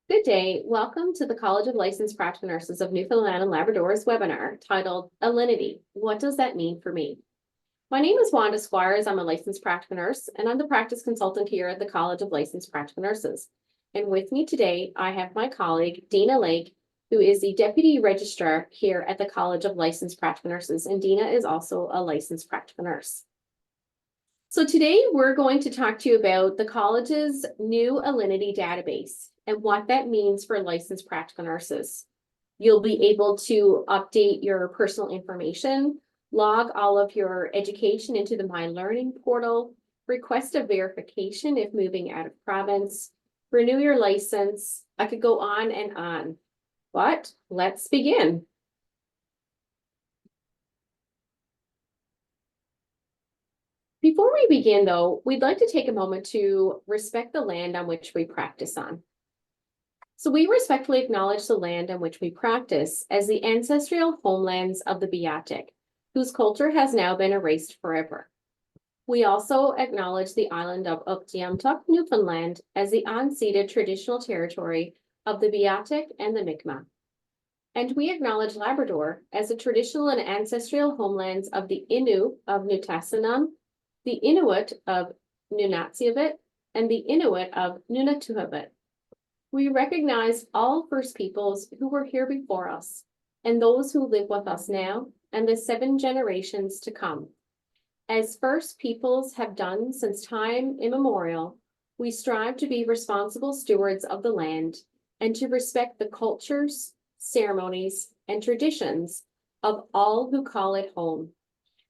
Good day. Welcome to the College of Licensed Practical Nurses of Newfoundland and Labrador's webinar titled Alinity. What does that mean for me? My name is Wanda Squires. I'm a licensed practical nurse, and I'm the practice consultant here at the College of Licensed Practical Nurses. And with me today, I have my colleague, Dina Lake, who is the Deputy Registrar here at the College of Licensed Practical Nurses. And Dina is also a licensed practical nurse. So today we're going to talk to you about the college's new Alinity database and what that means for licensed practical nurses. You'll be able to update your personal information, log all of your education into the My Learning portal, request a verification if moving out of province, renew your license. I could go on and on, but let's begin. Before we begin, though, we'd like to take a moment to respect the land on which we practice on. So we respectfully acknowledge the land on which we practice as the ancestral homelands of the Beothuk, whose culture has now been erased forever. We also acknowledge the island of Uktiamtuk, Newfoundland, as the unceded traditional territory of the Beothuk and the Mi'kmaq. And we acknowledge Labrador as the traditional and ancestral homelands of the Innu of Nutasinam, the Inuit of Nunatsiavut, and the Inuit of Nunatuavut. We recognize all First Peoples who were here before us, and those who live with us now, and the 7 generations to come. As First Peoples have done since time immemorial, we strive to be responsible stewards of the land and to respect the cultures, ceremonies, and traditions of all who call it home.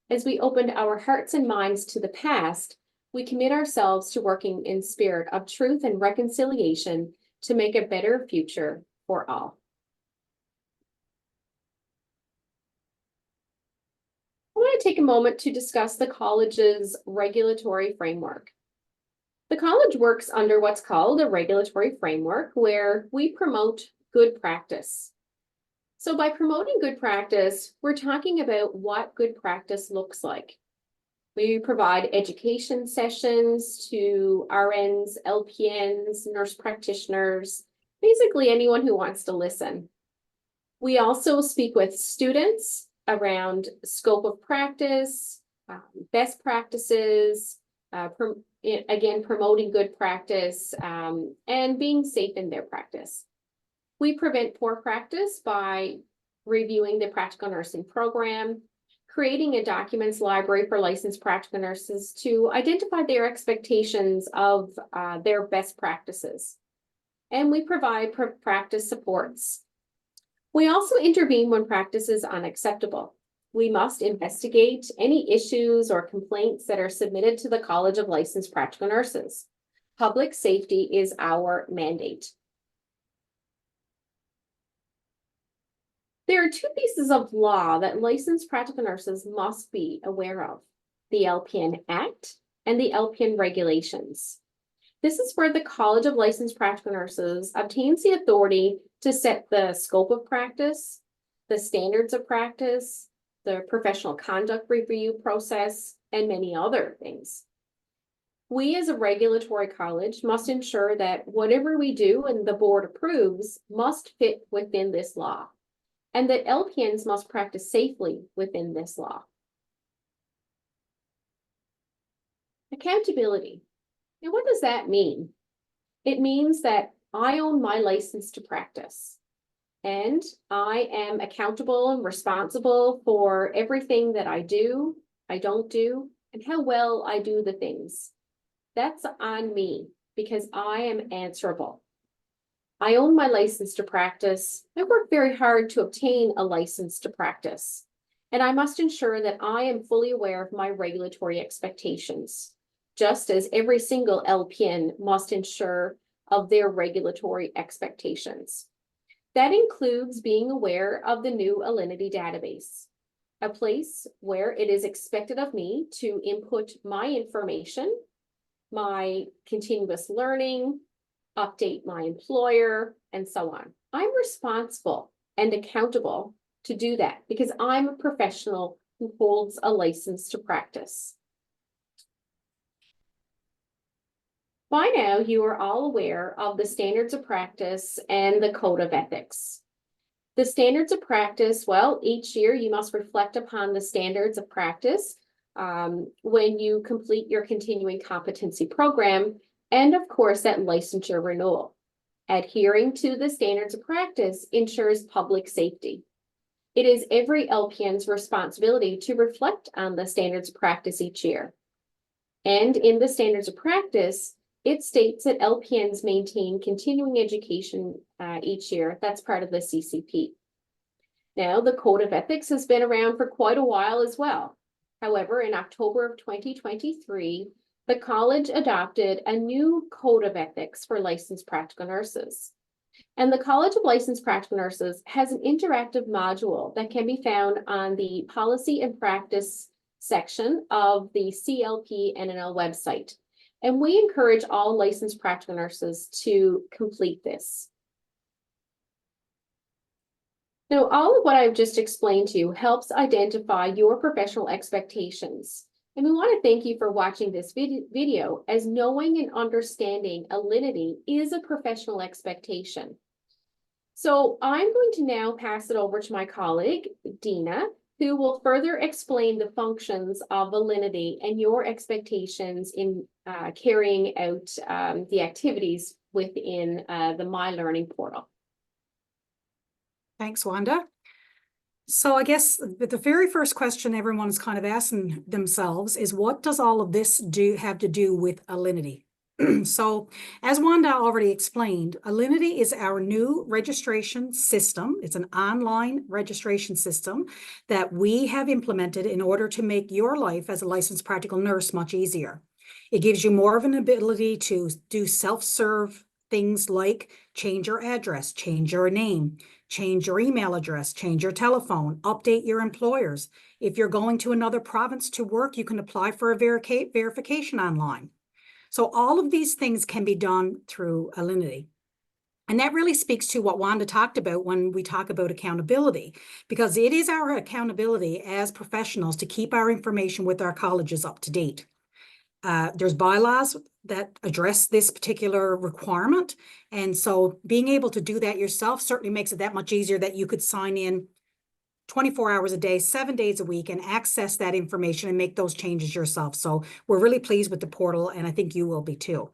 As we opened our hearts and minds to the past, we commit ourselves to working in spirit of truth and reconciliation to make a better future for all. I want to take a moment to discuss the college's regulatory framework. The college works under what's called a regulatory framework where we promote good practice. So by promoting good practice, we're talking about what good practice looks like. We provide education sessions to RNs, LPNs, nurse practitioners, basically anyone who wants to listen. We also speak with students around scope of practice, best practices, again, promoting good practice, and being safe in their practice. We prevent poor practice by reviewing the practical nursing program, creating a documents library for licensed practical nurses to identify their expectations of their best practices. And we provide practice supports. We also intervene when practice is unacceptable. We must investigate any issues or complaints that are submitted to the College of Licensed Practical Nurses. Public safety is our mandate. There are 2 pieces of law that licensed practical nurses must be aware of: the LPN Act and the LPN regulations. This is where the College of Licensed Practical Nurses obtains the authority to set the scope of practice, the standards of practice, the professional conduct review process, and many other things. We as a regulatory college must ensure that whatever we do and the board approves must fit within this law, and that LPNs must practice safely within this law. Accountability. Now, what does that mean? It means that I own my license to practice, and I am accountable and responsible for everything that I do, I don't do, and how well I do the things. That's on me because I am answerable. I own my license to practice. I work very hard to obtain a license to practice, and I must ensure that I am fully aware of my regulatory expectations, just as every single LPN must ensure of their regulatory expectations. That includes being aware of the new Alinity database, a place where it is expected of me to input my information, my continuous learning, update my employer, and so on. I'm responsible and accountable to do that because I'm a professional who holds a license to practice. By now, you are all aware of the standards of practice and the code of ethics. The standards of practice, well, each year you must reflect upon the standards of practice when you complete your continuing competency program, and of course, that licensure renewal. Adhering to the standards of practice ensures public safety. It is every LPN's responsibility to reflect on the standards of practice each year. And in the standards of practice, it states that LPNs maintain continuing education each year. That's part of the CCP. Now, the Code of Ethics has been around for quite a while as well. However, in October of 2023, the college adopted a new Code of Ethics for licensed practical nurses. And the College of Licensed Practical Nurses has an interactive module that can be found on the Policy and Practice section of the CLP-NNL website. And we encourage all licensed practical nurses to complete this. Now, all of what I've just explained to you helps identify your professional expectations. And we want to thank you for watching this video, as knowing and understanding Alinity is a professional expectation. So I'm going to now pass it over to my colleague, Dina, who will further explain the functions of Alinity and your expectations in carrying out the activities within the My Learning portal. Thanks, Wanda. So I guess the very first question everyone's kind of asking themselves is, what does all of this have to do with Alinity? So as Wanda already explained, Alinity is our new registration system. It's an online registration system that we have implemented in order to make your life as a licensed practical nurse much easier. It gives you more of an ability to do self-serve things like change your address, change your name, change your email address, change your telephone, update your employers. If you're going to another province to work, you can apply for a verification online. So all of these things can be done through Alinity. And that really speaks to what Wanda talked about when we talk about accountability, because it is our accountability as professionals to keep our information with our colleges up to date. There's bylaws that address this particular requirement. And so being able to do that yourself certainly makes it that much easier that you could sign in 24 hours a day, 7 days a week, and access that information and make those changes yourself. So we're really pleased with the portal, and I think you will be too.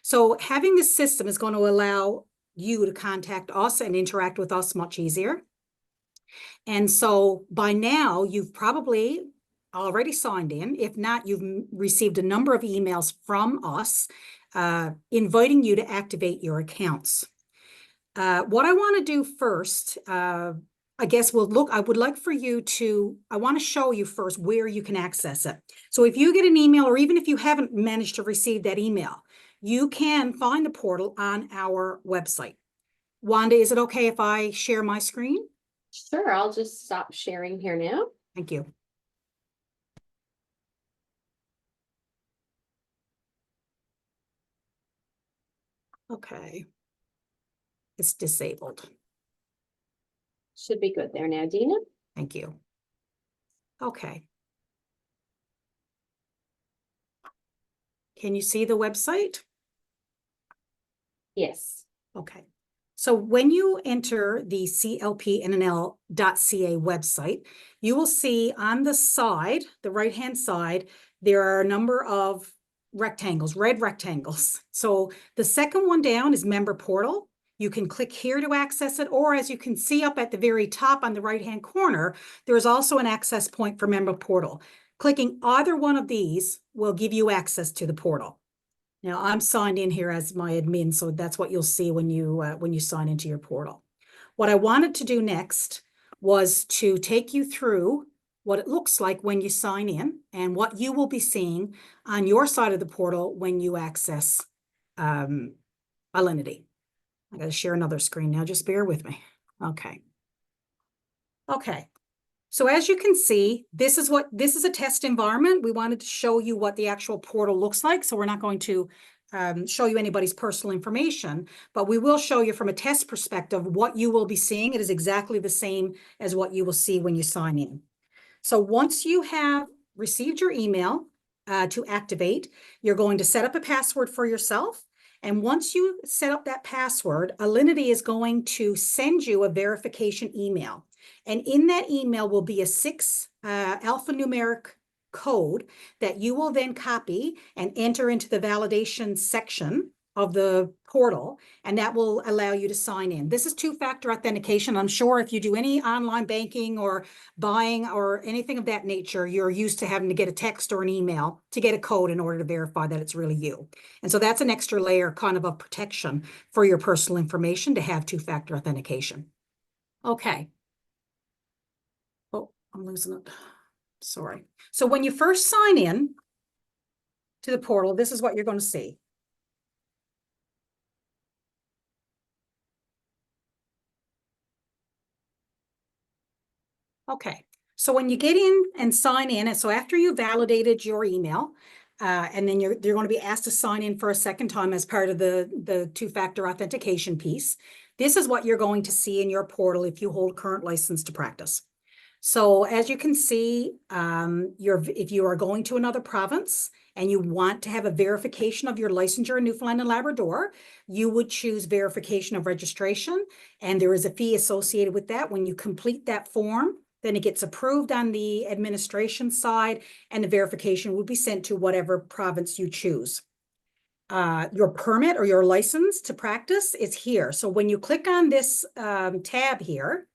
So having this system is going to allow you to contact us and interact with us much easier. And so by now, you've probably already signed in. If not, you've received a number of emails from us inviting you to activate your accounts. What I want to do first, I guess I would like for you to, I want to show you first where you can access it. So if you get an email, or even if you haven't managed to receive that email, you can find the portal on our website. Wanda, is it okay if I share my screen? Sure, I'll just stop sharing here now. Thank you. Okay. It's disabled. Should be good there now, Dina. Thank you. Okay. Can you see the website? Yes. Okay. So when you enter the clpnnl.ca website, you will see on the side, the right-hand side, there are a number of rectangles, red rectangles. So the second one down is Member Portal. You can click here to access it, or as you can see up at the very top on the right-hand corner, there's also an access point for Member Portal. Clicking either one of these will give you access to the portal. Now, I'm signed in here as my admin, so that's what you'll see when you sign into your portal. What I wanted to do next was to take you through what it looks like when you sign in and what you will be seeing on your side of the portal when you access Alinity. I got to share another screen now, just bear with me. Okay. Okay. So as you can see, this is a test environment. We wanted to show you what the actual portal looks like. So we're not going to show you anybody's personal information, but we will show you from a test perspective what you will be seeing. It is exactly the same as what you will see when you sign in. So once you have received your email, to activate. You're going to set up a password for yourself. And once you set up that password, Alinity is going to send you a verification email. And in that email will be a 6 alphanumeric code that you will then copy and enter into the validation section of the portal, and that will allow you to sign in. This is two-factor authentication. I'm sure if you do any online banking or buying or anything of that nature, you're used to having to get a text or an email to get a code in order to verify that it's really you. And so that's an extra layer kind of protection for your personal information to have two-factor authentication. Okay. Oh, I'm losing it. Sorry. So when you first sign in to the portal, this is what you're going to see. Okay, so when you get in and sign in, and so after you validated your email, and then you're going to be asked to sign in for a second time as part of the two-factor authentication piece, this is what you're going to see in your portal if you hold current license to practice. So as you can see, if you are going to another province and you want to have a verification of your licensure in Newfoundland and Labrador, you would choose verification of registration, and there is a fee associated with that. When you complete that form, then it gets approved on the administration side, and the verification would be sent to whatever province you choose. Your permit or your license to practice is here. So when you click on this tab here,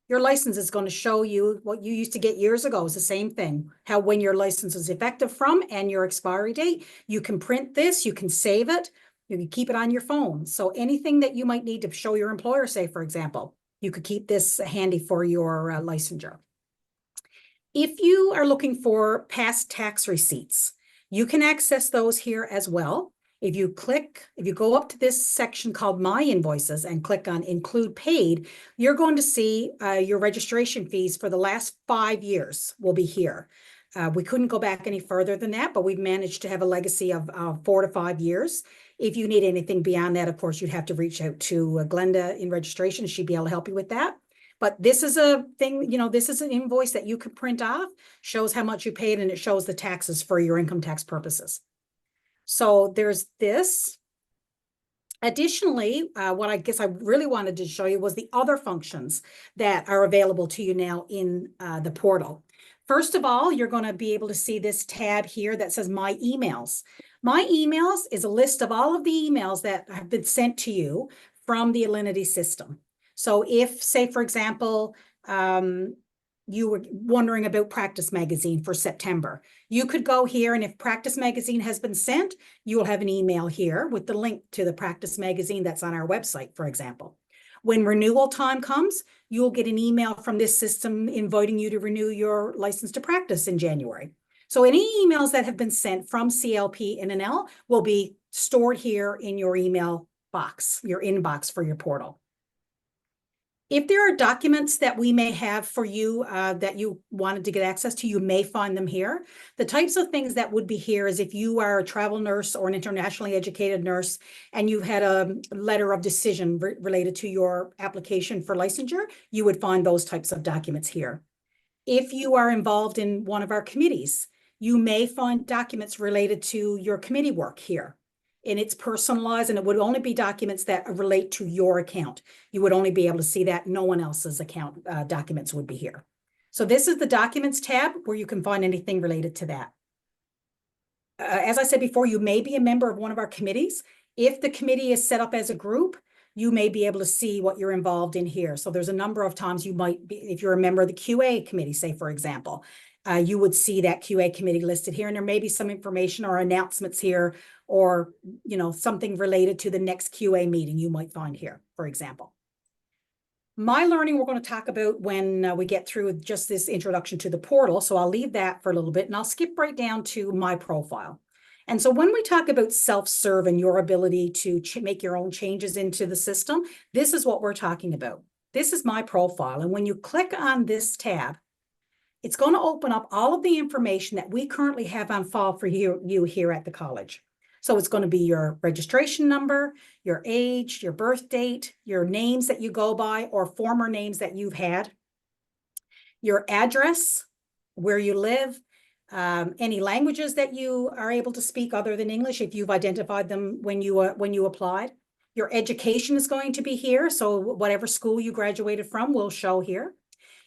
your license is going to show you what you used to get years ago. Is the same thing. How when your license is effective from and your expiry date. You can print this, you can save it, you can keep it on your phone. So anything that you might need to show your employer, say, for example, you could keep this handy for your licensure. If you are looking for past tax receipts, you can access those here as well. If you go up to this section called My Invoices and click on Include Paid, you're going to see your registration fees for the last 5 years will be here. We couldn't go back any further than that, but we've managed to have a legacy of 4 to 5 years. If you need anything beyond that, of course, you'd have to reach out to Glenda in registration. She'd be able to help you with that. But this is a thing, this is an invoice that you could print off, shows how much you paid, and it shows the taxes for your income tax purposes. So there's this. Additionally, what I guess I really wanted to show you was the other functions that are available to you now in the portal. First of all, you're going to be able to see this tab here that says My Emails. My Emails is a list of all of the emails that have been sent to you from the Alinity system. So if, say, for example, you were wondering about Practice Magazine for September, you could go here, and if Practice Magazine has been sent, you will have an email here with the link to the Practice Magazine that's on our website, for example. When renewal time comes, you'll get an email from this system inviting you to renew your license to practice in January. So any emails that have been sent from CLP and NL will be stored here in your email box, your inbox for your portal. If there are documents that we may have for you that you wanted to get access to, you may find them here. The types of things that would be here is if you are a travel nurse or an internationally educated nurse and you had a letter of decision related to your application for licensure, you would find those types of documents here. If you are involved in one of our committees, you may find documents related to your committee work here. And it's personalized, and it would only be documents that relate to your account. You would only be able to see that. No one else's account documents would be here. So this is the Documents tab where you can find anything related to that. As I said before, you may be a member of one of our committees. If the committee is set up as a group, you may be able to see what you're involved in here. So there's a number of times you might be, if you're a member of the QA committee, say, for example, you would see that QA committee listed here, and there may be some information or announcements here, or something related to the next QA meeting you might find here, for example. My Learning we're going to talk about when we get through just this introduction to the portal, so I'll leave that for a little bit, and I'll skip right down to My Profile. And so when we talk about self-serve and your ability to make your own changes into the system, this is what we're talking about. This is My Profile, and when you click on this tab, it's going to open up all of the information that we currently have on file for you here at the college. So it's going to be your registration number, your age, your birth date, your names that you go by or former names that you've had, your address, where you live, any languages that you are able to speak other than English, if you've identified them when you applied. Your education is going to be here, so whatever school you graduated from will show here.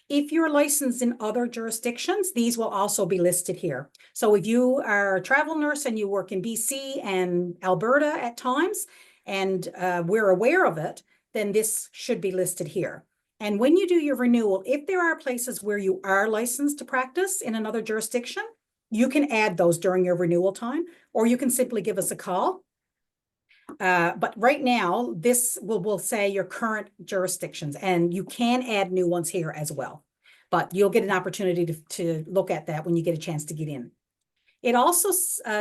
If you're licensed in other jurisdictions, these will also be listed here. So if you are a travel nurse and you work in BC and Alberta at times, and we're aware of it, then this should be listed here. And when you do your renewal, if there are places where you are licensed to practice in another jurisdiction, you can add those during your renewal time, or you can simply give us a call. But right now, this will say your current jurisdictions, and you can add new ones here as well. But you'll get an opportunity to look at that when you get a chance to get in. It also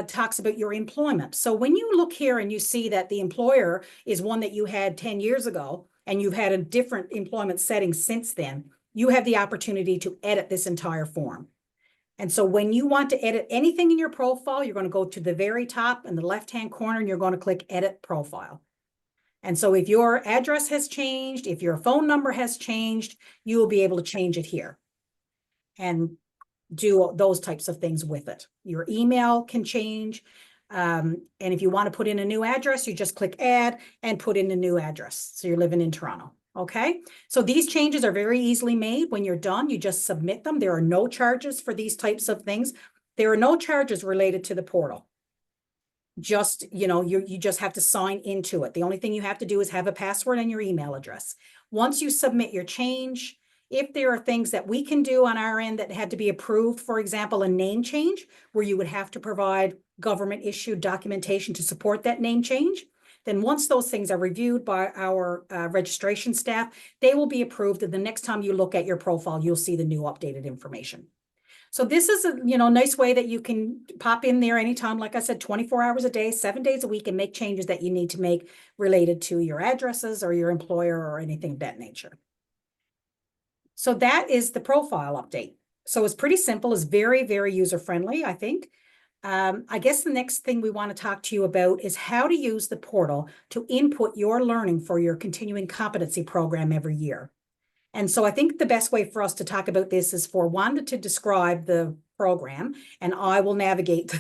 talks about your employment. So when you look here and you see that the employer is one that you had 10 years ago, and you've had a different employment setting since then, you have the opportunity to edit this entire form. And so when you want to edit anything in your profile, you're going to go to the very top in the left-hand corner and you're going to click Edit Profile. And so if your address has changed, if your phone number has changed, you will be able to change it here and do those types of things with it. Your email can change. And if you want to put in a new address, you just click Add and put in a new address. So you're living in Toronto. Okay, so these changes are very easily made. When you're done, you just submit them. There are no charges for these types of things. There are no charges related to the portal. Just, you just have to sign into it. The only thing you have to do is have a password and your email address. Once you submit your change, if there are things that we can do on our end that had to be approved, for example, a name change, where you would have to provide government issued documentation to support that name change, then once those things are reviewed by our registration staff, they will be approved. And the next time you look at your profile, you'll see the new updated information. So this is a nice way that you can pop in there anytime, like I said, 24 hours a day, 7 days a week, and make changes that you need to make related to your addresses or your employer or anything of that nature. So that is the profile update. So it's pretty simple. It's very, very user-friendly, I think. I guess the next thing we want to talk to you about is how to use the portal to input your learning for your continuing competency program every year. And so I think the best way for us to talk about this is for Wanda to describe the program, and I will navigate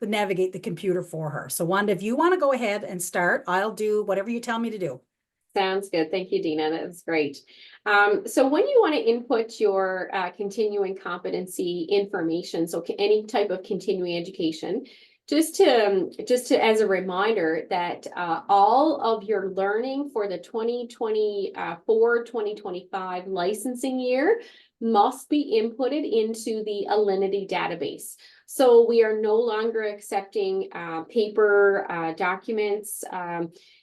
the computer for her. So Wanda, if you want to go ahead and start, I'll do whatever you tell me to do. Sounds good. Thank you, Dina. That's great. So when you want to input your continuing competency information, so any type of continuing education, just to as a reminder that all of your learning for the 2024-2025 licensing year must be inputted into the Alinity database. So we are no longer accepting paper documents.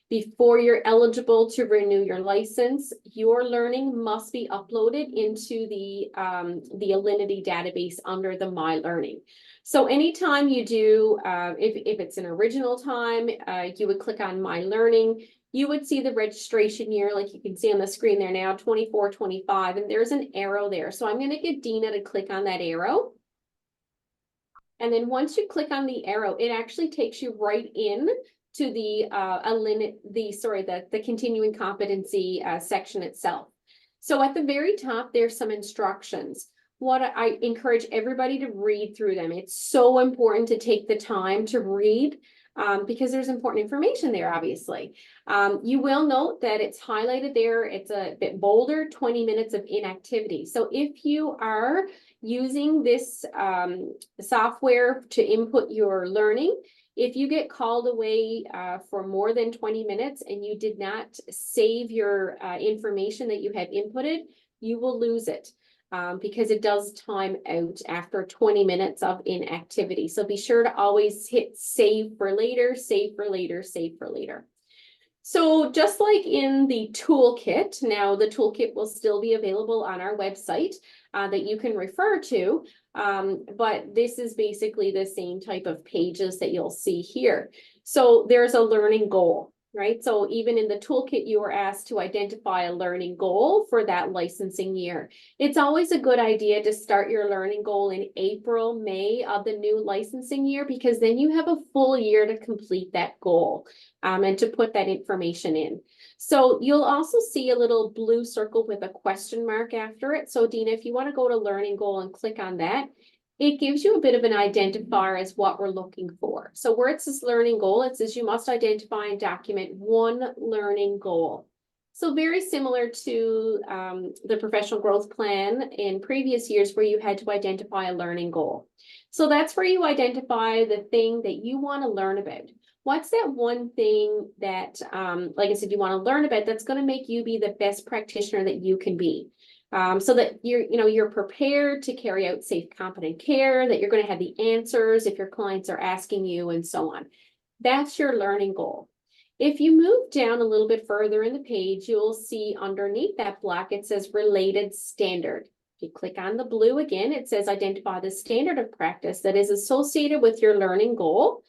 Before you're eligible to renew your license, your learning must be uploaded into the Alinity database under the My Learning. So anytime you do, if it's an original time, you would click on My Learning. You would see the registration year, like you can see on the screen there now, 24-25, and there's an arrow there. So I'm going to get Dina to click on that arrow. And then once you click on the arrow, it actually takes you right in to the the continuing competency section itself. So at the very top, there's some instructions. What I encourage everybody to read through them. It's so important to take the time to read because there's important information there, obviously. You will note that it's highlighted there. It's a bit bolder, 20 minutes of inactivity. So if you are using this software to input your learning, if you get called away for more than 20 minutes and you did not save your information that you had inputted, you will lose it because it does time out after 20 minutes of inactivity. So be sure to always hit save for later, save for later, save for later. So just like in the toolkit, now the toolkit will still be available on our website that you can refer to, but this is basically the same type of pages that you'll see here. So there's a learning goal, right? So even in the toolkit, you are asked to identify a learning goal for that licensing year. It's always a good idea to start your learning goal in April, May of the new licensing year, because then you have a full year to complete that goal and to put that information in. So you'll also see a little blue circle with a question mark after it. So Dina, if you want to go to learning goal and click on that, it gives you a bit of an identifier as what we're looking for. So where it says learning goal, it says you must identify and document one learning goal. So very similar to the professional growth plan in previous years where you had to identify a learning goal. So that's where you identify the thing that you want to learn about. What's that one thing that, like I said, you want to learn about that's going to make you be the best practitioner that you can be? So that you're prepared to carry out safe, competent care, that you're going to have the answers if your clients are asking you, and so on. That's your learning goal. If you move down a little bit further in the page, you'll see underneath that block, it says related standard. If you click on the blue again, it says identify the standard of practice that is associated with your learning goal.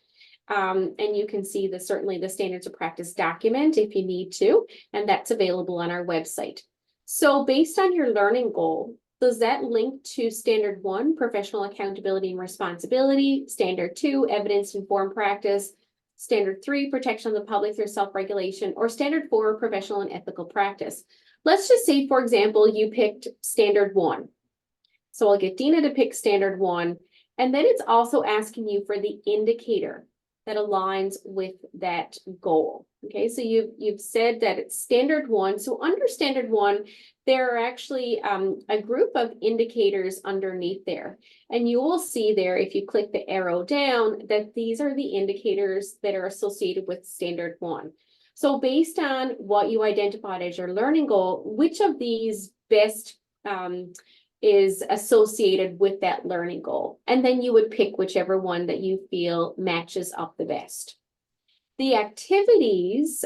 And you can see certainly the standards of practice document if you need to, and that's available on our website. So based on your learning goal, does that link to standard 1, professional accountability and responsibility, standard 2, evidence-informed practice, standard 3, protection of the public through self-regulation, or standard 4, professional and ethical practice? Let's just say, for example, you picked standard 1. So I'll get Dina to pick standard 1, and then it's also asking you for the indicator that aligns with that goal. Okay, so you've said that it's standard 1. So under standard 1, there are actually a group of indicators underneath there. And you will see there, if you click the arrow down, that these are the indicators that are associated with standard 1. So based on what you identified as your learning goal, which of these best is associated with that learning goal? And then you would pick whichever one that you feel matches up the best. The activities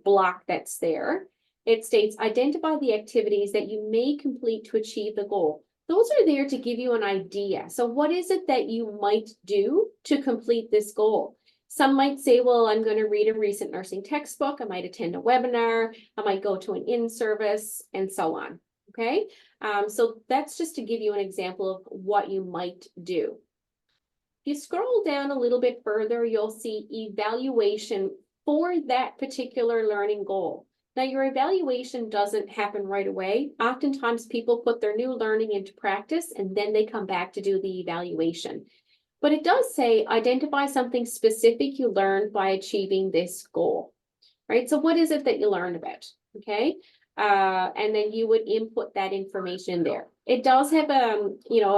block that's there, it states identify the activities that you may complete to achieve the goal. Those are there to give you an idea. So what is it that you might do to complete this goal? Some might say, well, I'm going to read a recent nursing textbook. I might attend a webinar. I might go to an in-service, and so on. Okay, so that's just to give you an example of what you might do. If you scroll down a little bit further, you'll see evaluation for that particular learning goal. Now, your evaluation doesn't happen right away. Oftentimes, people put their new learning into practice, and then they come back to do the evaluation. But it does say identify something specific you learned by achieving this goal, right? So what is it that you learned about? Okay. And then you would input that information there. It does have a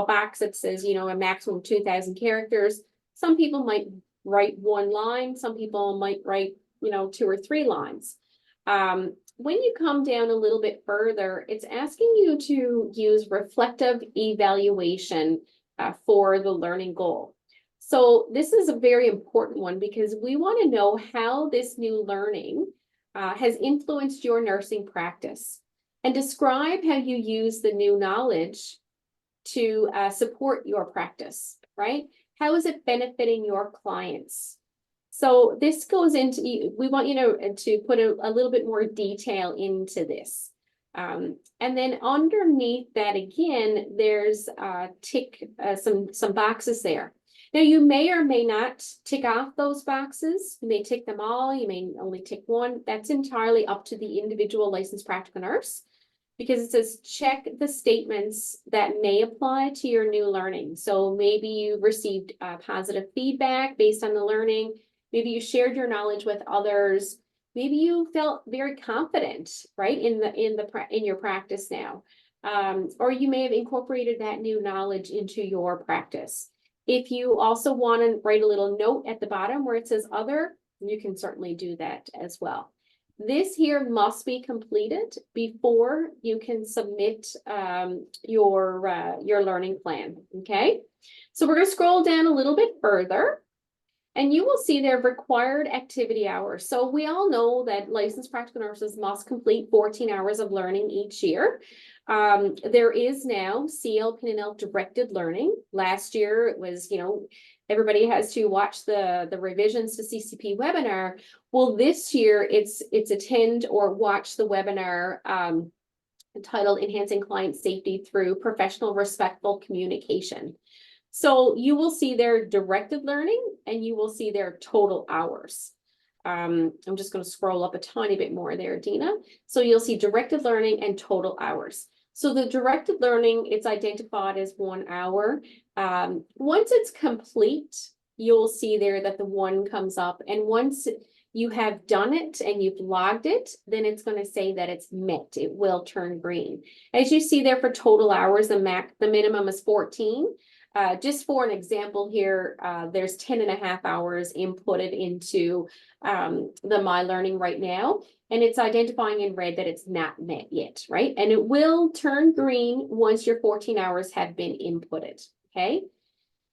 box that says, a maximum of 2,000 characters. Some people might write 1 line. Some people might write, 2 or 3 lines. When you come down a little bit further, it's asking you to use reflective evaluation for the learning goal. So this is a very important one because we want to know how this new learning has influenced your nursing practice, and describe how you use the new knowledge to support your practice, right? How is it benefiting your clients? So this goes into, we want you to put a little bit more detail into this. And then underneath that, again, there's some boxes there. Now, you may or may not tick off those boxes. You may tick them all. You may only tick one. That's entirely up to the individual licensed practical nurse, because it says check the statements that may apply to your new learning. So maybe you received positive feedback based on the learning. Maybe you shared your knowledge with others. Maybe you felt very confident, right, in your practice now. Or you may have incorporated that new knowledge into your practice. If you also want to write a little note at the bottom where it says other, you can certainly do that as well. This here must be completed before you can submit your learning plan, okay? So we're going to scroll down a little bit further, and you will see there required activity hours. So we all know that licensed practical nurses must complete 14 hours of learning each year. There is now CLPNL directed learning. Last year it was, everybody has to watch the revisions to CCP webinar. Well, this year it's attend or watch the webinar titled Enhancing Client Safety Through Professional Respectful Communication. So you will see their directed learning and you will see their total hours. I'm just going to scroll up a tiny bit more there, Dina. So you'll see directed learning and total hours. So the directed learning, it's identified as 1 hour. Once it's complete, you'll see there that the 1 comes up. And once you have done it and you've logged it, then it's going to say that it's met. It will turn green. As you see there for total hours, the minimum is 14. Just for an example here, there's 10.5 hours inputted into the My Learning right now, and it's identifying in red that it's not met yet, right? And it will turn green once your 14 hours have been inputted, okay?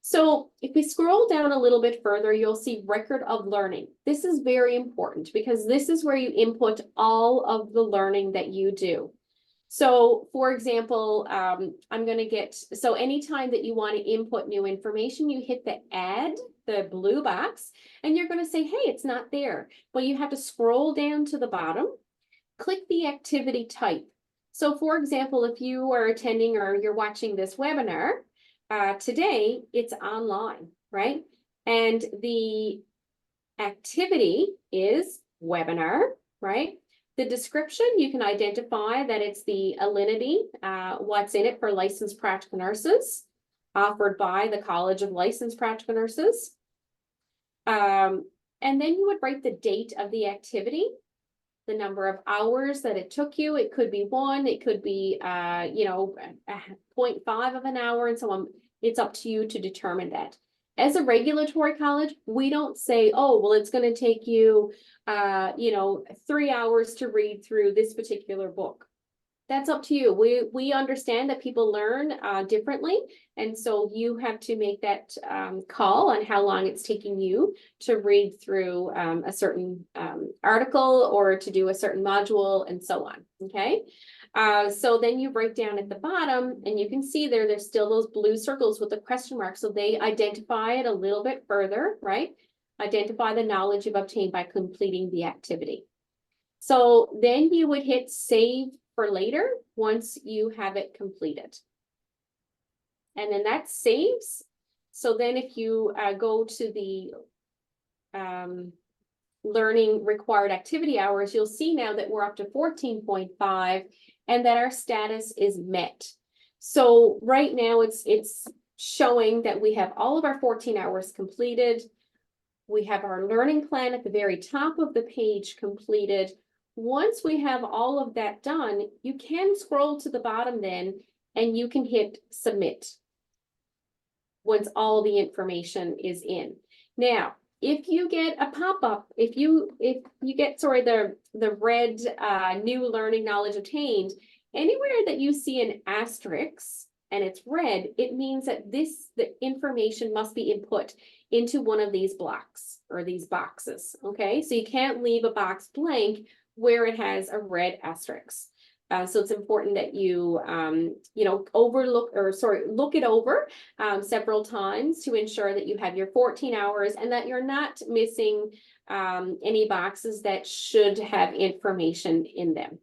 So if we scroll down a little bit further, you'll see record of learning. This is very important because this is where you input all of the learning that you do. So for example, I'm going to get, so anytime that you want to input new information, you hit the add, the blue box, and you're going to say, hey, it's not there. But you have to scroll down to the bottom, click the activity type. So for example, if you are attending or you're watching this webinar, today it's online, right? And the activity is webinar, right? The description, you can identify that it's the Alinity, what's in it for licensed practical nurses, offered by the College of Licensed Practical Nurses. And then you would write the date of the activity, the number of hours that it took you. It could be 1, it could be, 0.5 of an hour and so on. It's up to you to determine that. As a regulatory college, we don't say, oh, well, it's going to take you, 3 hours to read through this particular book. That's up to you. We understand that people learn differently. And so you have to make that call on how long it's taking you to read through a certain article or to do a certain module and so on. Okay. So then you break down at the bottom and you can see there's still those blue circles with the question mark. So they identify it a little bit further, right? Identify the knowledge you've obtained by completing the activity. So then you would hit save for later once you have it completed. And then that saves. So then if you go to the learning required activity hours, you'll see now that we're up to 14.5 and that our status is met. So right now it's showing that we have all of our 14 hours completed. We have our learning plan at the very top of the page completed. Once we have all of that done, you can scroll to the bottom then and you can hit submit once all the information is in. Now, if you get a pop-up, if you get, the red new learning knowledge obtained, anywhere that you see an asterisk and it's red, it means that the information must be input into one of these blocks or these boxes, okay? So you can't leave a box blank where it has a red asterisk. So it's important that you, look it over several times to ensure that you have your 14 hours and that you're not missing any boxes that should have information in them.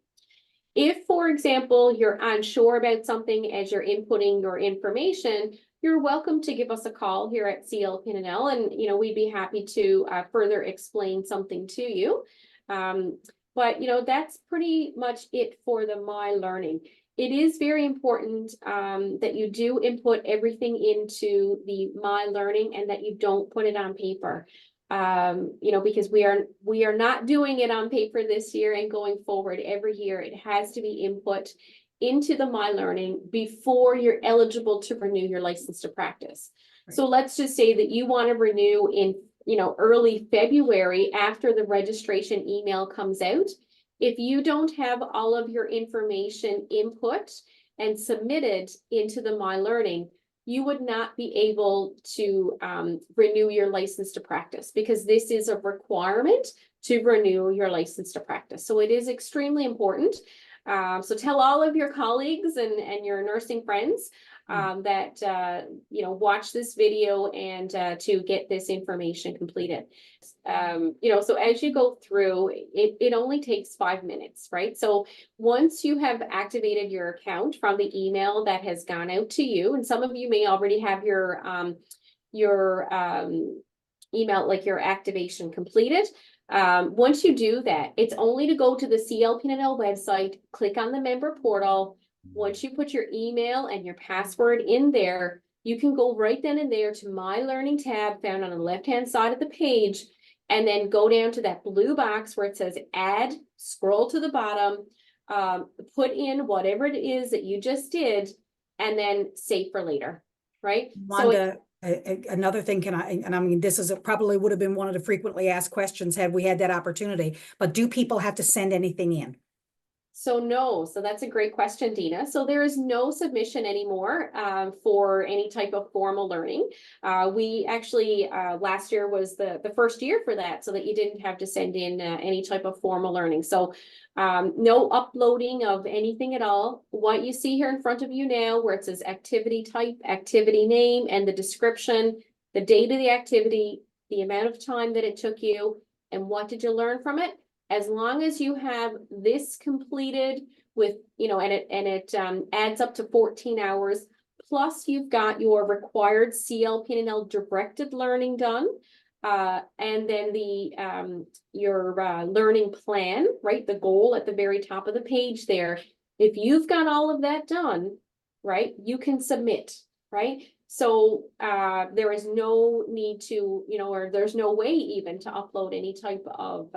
If, for example, you're unsure about something as you're inputting your information, you're welcome to give us a call here at CLPNL, and we'd be happy to further explain something to you. But that's pretty much it for the My Learning. It is very important that you do input everything into the My Learning and that you don't put it on paper. Because we are not doing it on paper this year, and going forward every year it has to be input into the My Learning before you're eligible to renew your license to practice. Right. So let's just say that you want to renew in early February after the registration email comes out. If you don't have all of your information input and submitted into the My Learning, you would not be able to renew your license to practice, because this is a requirement to renew your license to practice. So it is extremely important. So tell all of your colleagues and your nursing friends that watch this video and to get this information completed. So as you go through, it only takes 5 minutes, right? So once you have activated your account from the email that has gone out to you, and some of you may already have your email, like your activation completed. Once you do that, it's only to go to the CLPNL website, click on the member portal, Once you put your email and your password in there, you can go right then and there to My Learning tab found on the left-hand side of the page, and then go down to that blue box where it says Add, scroll to the bottom, put in whatever it is that you just did, and then save for later, right? Wanda, another thing, and I mean, this is probably would have been one of the frequently asked questions had we had that opportunity, but do people have to send anything in? So no, so that's a great question, Dina. So there is no submission anymore for any type of formal learning. We actually, last year was the first year for that, so that you didn't have to send in any type of formal learning. So no uploading of anything at all. What you see here in front of you now, where it says activity type, activity name, and the description, the date of the activity, the amount of time that it took you, and what did you learn from it? As long as you have this completed with, and it adds up to 14 hours, plus you've got your required CLP&L directed learning done, and then your learning plan, right? The goal at the very top of the page there. If you've got all of that done, right, you can submit, right? So there is no need to, or there's no way even to upload any type of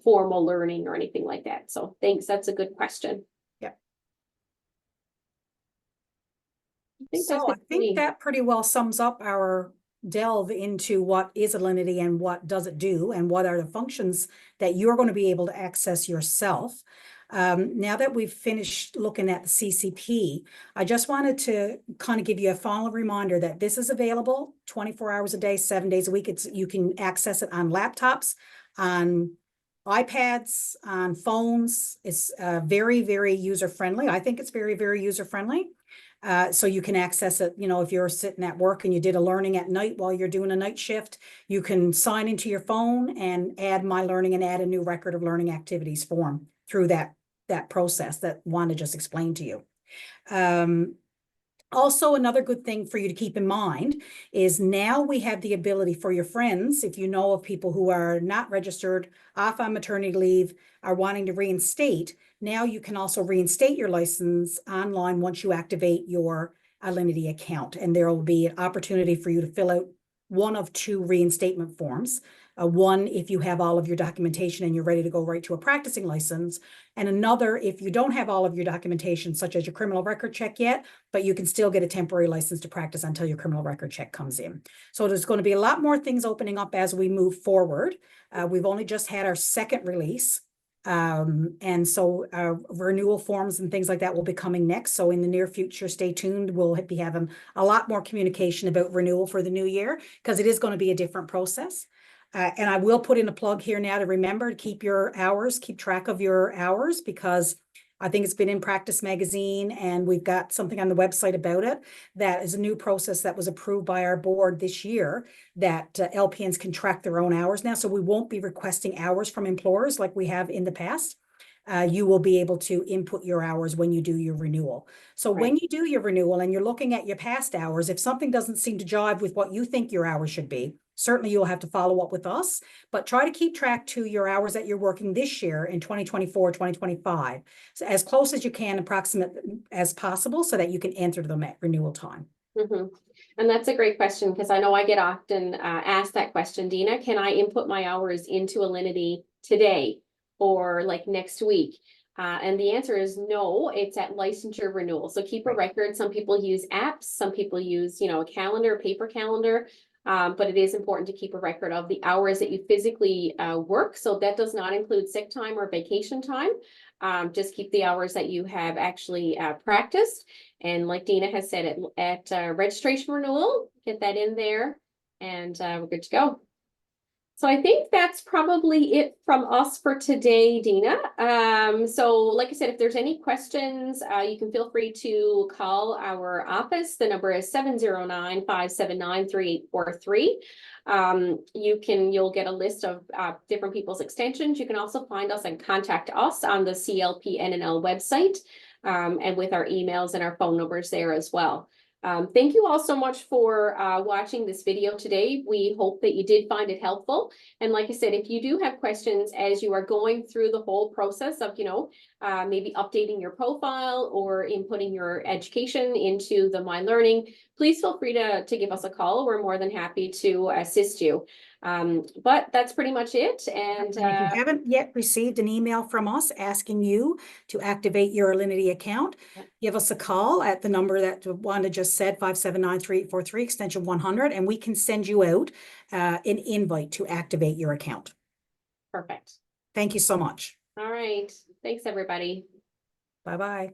formal learning or anything like that. So thanks, that's a good question. Yeah. I think that pretty well sums up our delve into what is Alinity and what does it do and what are the functions that you're going to be able to access yourself. Now that we've finished looking at the CCP, I just wanted to kind of give you a final reminder that this is available 24 hours a day, 7 days a week. You can access it on laptops, on iPads, on phones. It's very, very user-friendly. I think it's very, very user-friendly. So you can access it, if you're sitting at work and you did a learning at night while you're doing a night shift, you can sign into your phone and add My Learning and add a new record of learning activities form through that process that Wanda just explained to you. Also, another good thing for you to keep in mind is now we have the ability for your friends, if you know of people who are not registered, off on maternity leave, are wanting to reinstate, now you can also reinstate your license online once you activate your Alinity account. And there will be an opportunity for you to fill out one of two reinstatement forms. One, if you have all of your documentation and you're ready to go right to a practicing license, and another, if you don't have all of your documentation, such as your criminal record check yet, but you can still get a temporary license to practice until your criminal record check comes in. So there's going to be a lot more things opening up as we move forward. We've only just had our second release. And so renewal forms and things like that will be coming next. So in the near future, stay tuned. We'll be having a lot more communication about renewal for the new year, because it is going to be a different process. And I will put in a plug here now to remember to keep your hours, keep track of your hours, because I think it's been in Practice Magazine and we've got something on the website about it. That is a new process that was approved by our board this year, that LPNs can track their own hours now. So we won't be requesting hours from employers like we have in the past. You will be able to input your hours when you do your renewal. So when you do your renewal and you're looking at your past hours, if something doesn't seem to jive with what you think your hours should be, certainly you'll have to follow up with us, but try to keep track to your hours that you're working this year in 2024, 2025, so as close as you can, approximate as possible, so that you can enter them at renewal time. Mm-hmm. And that's a great question, because I know I get often asked that question, Dina, can I input my hours into Alinity today or like next week? And the answer is no, it's at licensure renewal. So keep a record. Some people use apps, some people use, a calendar, a paper calendar. But it is important to keep a record of the hours that you physically work. So that does not include sick time or vacation time. Just keep the hours that you have actually practiced. And like Dina has said, at registration renewal, get that in there and we're good to go. So I think that's probably it from us for today, Dina. So like I said, if there's any questions, you can feel free to call our office. The number is 709-579-3843. You'll get a list of different people's extensions. You can also find us and contact us on the CLP NNL website, and with our emails and our phone numbers there as well. Thank you all so much for watching this video today. We hope that you did find it helpful. And like I said, if you do have questions as you are going through the whole process of, maybe updating your profile or inputting your education into the My Learning, please feel free to give us a call. We're more than happy to assist you. But that's pretty much it. And if you haven't yet received an email from us asking you to activate your Alinity account, give us a call at the number that Wanda just said, 579-3843, extension 100, and we can send you out an invite to activate your account. Perfect. Thank you so much. All right. Thanks, everybody. Bye-bye.